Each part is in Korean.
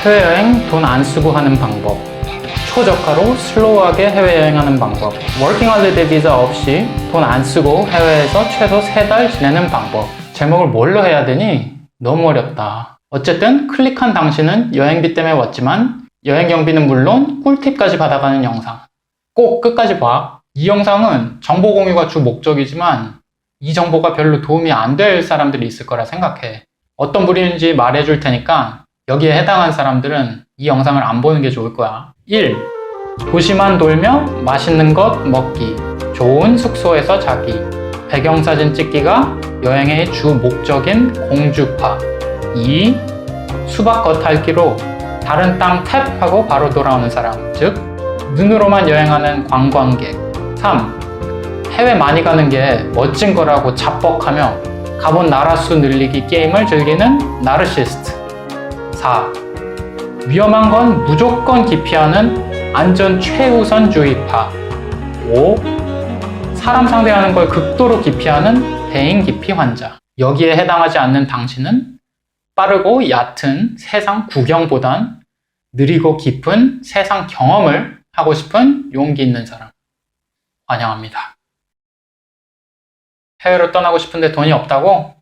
해외여행 돈 안 쓰고 하는 방법, 초저가로 슬로우하게 해외여행하는 방법, 워킹 홀리데이 비자 없이 돈 안 쓰고 해외에서 최소 3달 지내는 방법. 제목을 뭘로 해야 되니? 너무 어렵다. 어쨌든 클릭한 당신은 여행비 때문에 왔지만 여행 경비는 물론 꿀팁까지 받아가는 영상. 꼭 끝까지 봐. 이 영상은 정보 공유가 주 목적이지만 이 정보가 별로 도움이 안 될 사람들이 있을 거라 생각해. 어떤 부류인지 말해줄 테니까 여기에 해당한 사람들은 이 영상을 안 보는 게 좋을 거야. 1. 도시만 돌며 맛있는 것 먹기, 좋은 숙소에서 자기, 배경사진 찍기가 여행의 주 목적인 공주파. 2. 수박 겉핥기로 다른 땅 탭하고 바로 돌아오는 사람, 즉 눈으로만 여행하는 관광객. 3. 해외 많이 가는 게 멋진 거라고 자뻑하며 가본 나라 수 늘리기 게임을 즐기는 나르시스트. 4. 위험한 건 무조건 기피하는 안전 최우선주의파. 5. 사람 상대하는 걸 극도로 기피하는 대인 기피 환자. 여기에 해당하지 않는 당신은 빠르고 얕은 세상 구경보단 느리고 깊은 세상 경험을 하고 싶은 용기 있는 사람. 환영합니다. 해외로 떠나고 싶은데 돈이 없다고?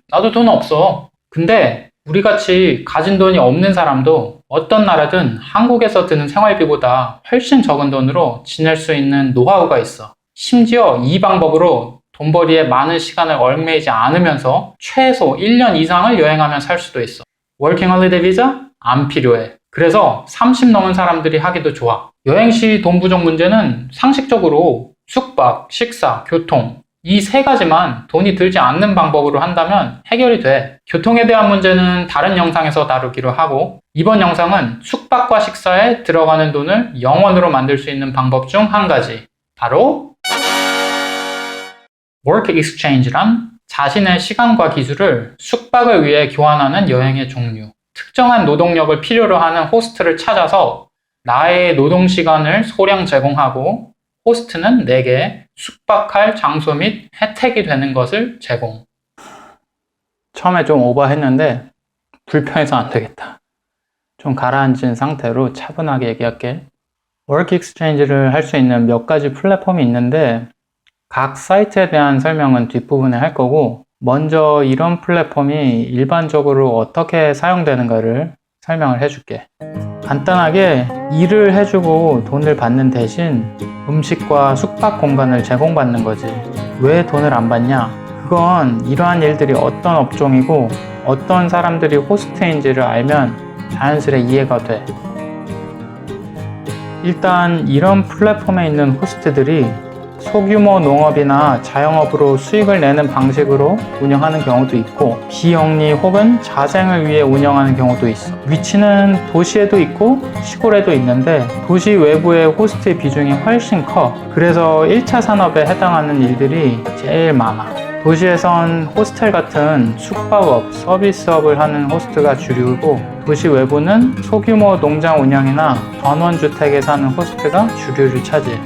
나도 돈 없어. 근데 우리같이 가진 돈이 없는 사람도 어떤 나라든 한국에서 드는 생활비보다 훨씬 적은 돈으로 지낼 수 있는 노하우가 있어. 심지어 이 방법으로 돈벌이에 많은 시간을 얽매이지 않으면서 최소 1년 이상을 여행하며 살 수도 있어. 워킹 홀리데이 비자? 안 필요해. 그래서 30 넘은 사람들이 하기도 좋아. 여행 시 돈 부족 문제는 상식적으로 숙박, 식사, 교통 이 3가지만 돈이 들지 않는 방법으로 한다면 해결이 돼. 교통에 대한 문제는 다른 영상에서 다루기로 하고 이번 영상은 숙박과 식사에 들어가는 돈을 0원으로 만들 수 있는 방법 중 한 가지. 바로 Work Exchange란 자신의 시간과 기술을 숙박을 위해 교환하는 여행의 종류. 특정한 노동력을 필요로 하는 호스트를 찾아서 나의 노동시간을 소량 제공하고 호스트는 내게 숙박할 장소 및 혜택이 되는 것을 제공. 처음에 좀 오버했는데 불편해서 안 되겠다. 좀 가라앉은 상태로 차분하게 얘기할게. 워크 익스체인지를 할 수 있는 몇 가지 플랫폼이 있는데 각 사이트에 대한 설명은 뒷부분에 할 거고 먼저 이런 플랫폼이 일반적으로 어떻게 사용되는가를 설명을 해줄게. 간단하게 일을 해주고 돈을 받는 대신 음식과 숙박 공간을 제공받는 거지. 왜 돈을 안 받냐? 그건 이러한 일들이 어떤 업종이고 어떤 사람들이 호스트인지를 알면 자연스레 이해가 돼. 일단 이런 플랫폼에 있는 호스트들이 소규모 농업이나 자영업으로 수익을 내는 방식으로 운영하는 경우도 있고 비영리 혹은 자생을 위해 운영하는 경우도 있어. 위치는 도시에도 있고 시골에도 있는데 도시 외부의 호스트의 비중이 훨씬 커. 그래서 1차 산업에 해당하는 일들이 제일 많아. 도시에선 호스텔 같은 숙박업, 서비스업을 하는 호스트가 주류고 도시 외부는 소규모 농장 운영이나 전원주택에 사는 호스트가 주류를 차지해.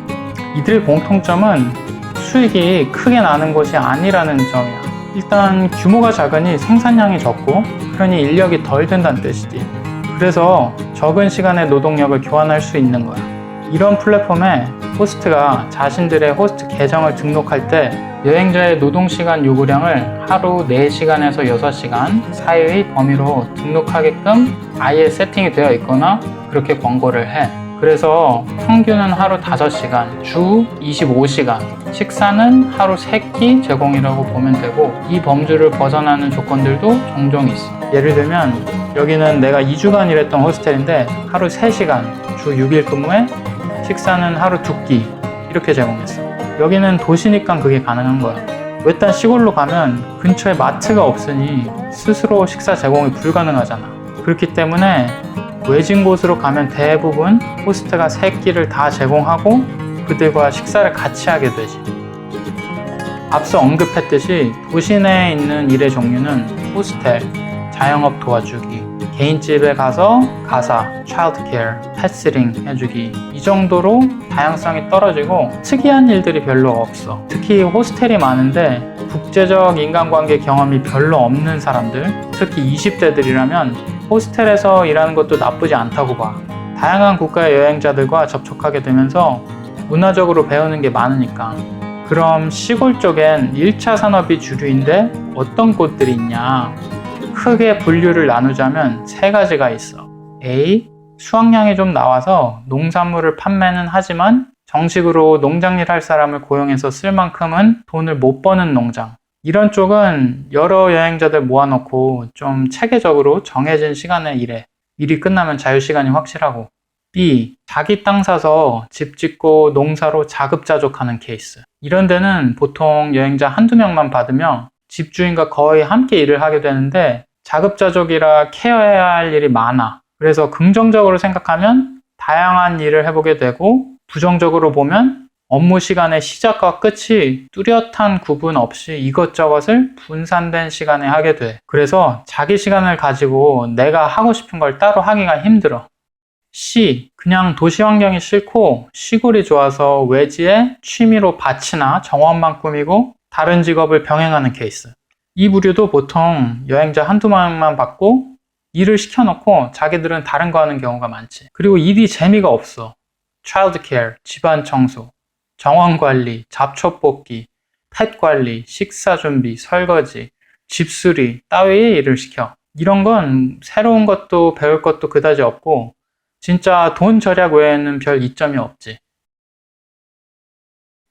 이들의 공통점은 수익이 크게 나는 것이 아니라는 점이야. 일단 규모가 작으니 생산량이 적고 그러니 인력이 덜 든다는 뜻이지. 그래서 적은 시간에 노동력을 교환할 수 있는 거야. 이런 플랫폼에 호스트가 자신들의 호스트 계정을 등록할 때 여행자의 노동시간 요구량을 하루 4시간에서 6시간 사이의 범위로 등록하게끔 아예 세팅이 되어 있거나 그렇게 권고를 해. 그래서 평균은 하루 5시간, 주 25시간, 식사는 하루 3끼 제공이라고 보면 되고 이 범주를 벗어나는 조건들도 종종 있어. 예를 들면 여기는 내가 2주간 일했던 호스텔인데 하루 3시간, 주 6일 근무에 식사는 하루 2끼 이렇게 제공했어. 여기는 도시니까 그게 가능한 거야. 외딴 시골로 가면 근처에 마트가 없으니 스스로 식사 제공이 불가능하잖아. 그렇기 때문에 외진 곳으로 가면 대부분 호스트가 3끼를 다 제공하고 그들과 식사를 같이 하게 되지. 앞서 언급했듯이 도시 내에 있는 일의 종류는 호스텔, 자영업 도와주기, 개인집에 가서 가사, childcare, 펫시팅 해주기 이 정도로 다양성이 떨어지고 특이한 일들이 별로 없어. 특히 호스텔이 많은데 국제적 인간관계 경험이 별로 없는 사람들, 특히 20대들이라면 호스텔에서 일하는 것도 나쁘지 않다고 봐. 다양한 국가의 여행자들과 접촉하게 되면서 문화적으로 배우는 게 많으니까. 그럼 시골 쪽엔 1차 산업이 주류인데 어떤 곳들이 있냐? 크게 분류를 나누자면 세 가지가 있어. A. 수확량이 좀 나와서 농산물을 판매는 하지만 정식으로 농장일 할 사람을 고용해서 쓸 만큼은 돈을 못 버는 농장. 이런 쪽은 여러 여행자들 모아놓고 좀 체계적으로 정해진 시간에 일해. 일이 끝나면 자유시간이 확실하고. B. 자기 땅 사서 집 짓고 농사로 자급자족하는 케이스. 이런 데는 보통 여행자 한두 명만 받으며 집주인과 거의 함께 일을 하게 되는데 자급자족이라 케어해야 할 일이 많아. 그래서 긍정적으로 생각하면 다양한 일을 해보게 되고 부정적으로 보면 업무 시간의 시작과 끝이 뚜렷한 구분 없이 이것저것을 분산된 시간에 하게 돼. 그래서 자기 시간을 가지고 내가 하고 싶은 걸 따로 하기가 힘들어. C. 그냥 도시 환경이 싫고 시골이 좋아서 외지에 취미로 밭이나 정원만 꾸미고 다른 직업을 병행하는 케이스. 이 부류도 보통 여행자 한두 명만 받고 일을 시켜놓고 자기들은 다른 거 하는 경우가 많지. 그리고 일이 재미가 없어. child care, 집안 청소, 정원 관리, 잡초 뽑기, 펫 관리, 식사 준비, 설거지, 집수리 따위의 일을 시켜. 이런 건 새로운 것도 배울 것도 그다지 없고 진짜 돈 절약 외에는 별 이점이 없지.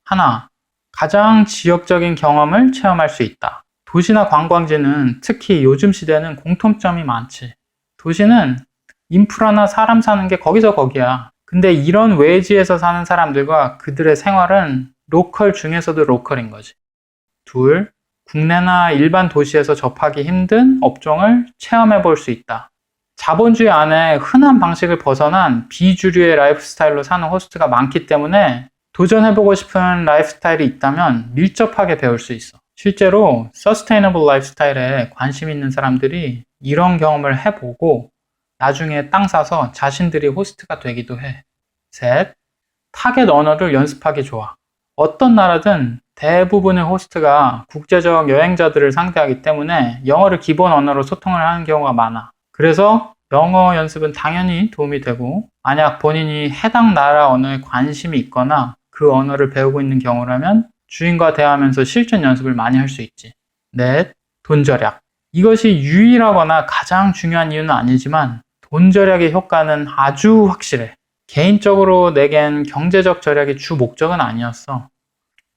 하나, 가장 지역적인 경험을 체험할 수 있다. 도시나 관광지는 특히 요즘 시대는 공통점이 많지. 도시는 인프라나 사람 사는 게 거기서 거기야. 근데 이런 외지에서 사는 사람들과 그들의 생활은 로컬 중에서도 로컬인 거지. 둘, 국내나 일반 도시에서 접하기 힘든 업종을 체험해 볼 수 있다. 자본주의 안에 흔한 방식을 벗어난 비주류의 라이프 스타일로 사는 호스트가 많기 때문에 도전해보고 싶은 라이프 스타일이 있다면 밀접하게 배울 수 있어. 실제로 서스테이너블 라이프 스타일에 관심 있는 사람들이 이런 경험을 해보고 나중에 땅 사서 자신들이 호스트가 되기도 해. 셋, 타겟 언어를 연습하기 좋아. 어떤 나라든 대부분의 호스트가 국제적 여행자들을 상대하기 때문에 영어를 기본 언어로 소통을 하는 경우가 많아. 그래서 영어 연습은 당연히 도움이 되고 만약 본인이 해당 나라 언어에 관심이 있거나 그 언어를 배우고 있는 경우라면 주인과 대화하면서 실전 연습을 많이 할 수 있지. 넷, 돈 절약. 이것이 유일하거나 가장 중요한 이유는 아니지만 돈 절약의 효과는 아주 확실해. 개인적으로 내겐 경제적 절약이 주 목적은 아니었어.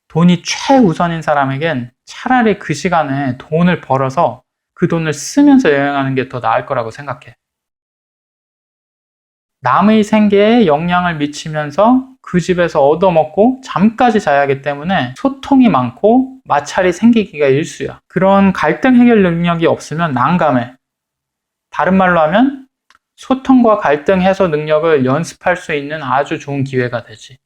돈이 최우선인 사람에겐 차라리 그 시간에 돈을 벌어서 그 돈을 쓰면서 여행하는 게 더 나을 거라고 생각해. 남의 생계에 영향을 미치면서 그 집에서 얻어먹고 잠까지 자야 하기 때문에 소통이 많고 마찰이 생기기가 일쑤야. 그런 갈등 해결 능력이 없으면 난감해. 다른 말로 하면 소통과 갈등 해소 능력을 연습할 수 있는 아주 좋은 기회가 되지.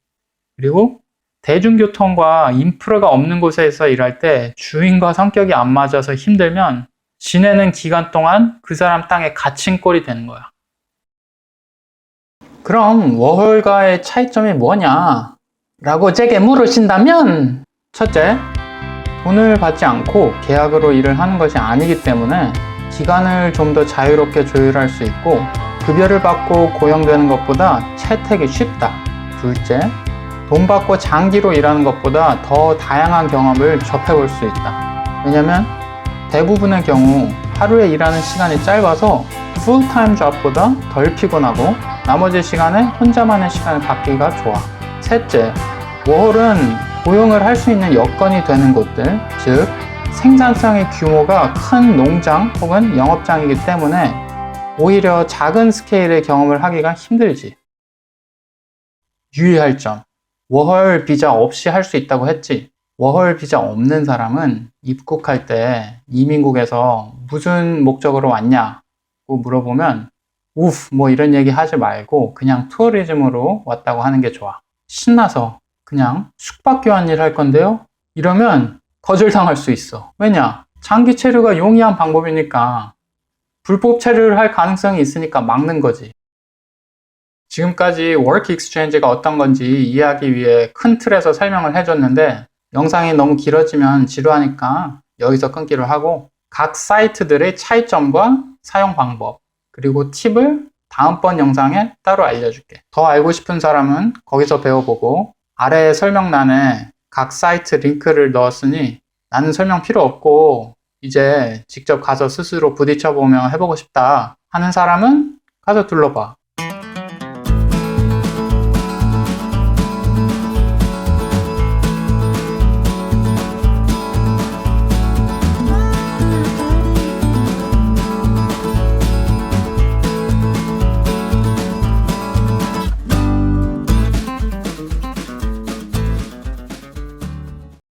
그리고 대중교통과 인프라가 없는 곳에서 일할 때 주인과 성격이 안 맞아서 힘들면 지내는 기간 동안 그 사람 땅에 갇힌 꼴이 되는 거야. 그럼 워홀과의 차이점이 뭐냐? 라고 제게 물으신다면 첫째, 돈을 받지 않고 계약으로 일을 하는 것이 아니기 때문에 기간을 좀 더 자유롭게 조율할 수 있고 급여를 받고 고용되는 것보다 채택이 쉽다. 둘째, 돈 받고 장기로 일하는 것보다 더 다양한 경험을 접해볼 수 있다. 왜냐면 대부분의 경우 하루에 일하는 시간이 짧아서 풀타임 잡보다 덜 피곤하고 나머지 시간에 혼자만의 시간을 갖기가 좋아. 셋째, 워홀은 고용을 할 수 있는 여건이 되는 곳들, 즉 생산성의 규모가 큰 농장 혹은 영업장이기 때문에 오히려 작은 스케일의 경험을 하기가 힘들지. 유의할 점, 워홀 비자 없이 할 수 있다고 했지. 워홀 비자 없는 사람은 입국할 때 이민국에서 무슨 목적으로 왔냐고 물어보면 우프 뭐 이런 얘기 하지 말고 그냥 투어리즘으로 왔다고 하는 게 좋아. 신나서 그냥 숙박교환 일 할 건데요? 이러면 거절당할 수 있어. 왜냐? 장기 체류가 용이한 방법이니까 불법 체류를 할 가능성이 있으니까 막는 거지. 지금까지 워크 익스체인지가 어떤 건지 이해하기 위해 큰 틀에서 설명을 해줬는데 영상이 너무 길어지면 지루하니까 여기서 끊기로 하고 각 사이트들의 차이점과 사용 방법, 그리고 팁을 다음번 영상에 따로 알려줄게. 더 알고 싶은 사람은 거기서 배워보고 아래 설명란에 각 사이트 링크를 넣었으니 나는 설명 필요 없고 이제 직접 가서 스스로 부딪혀보며 해보고 싶다 하는 사람은 가서 둘러봐.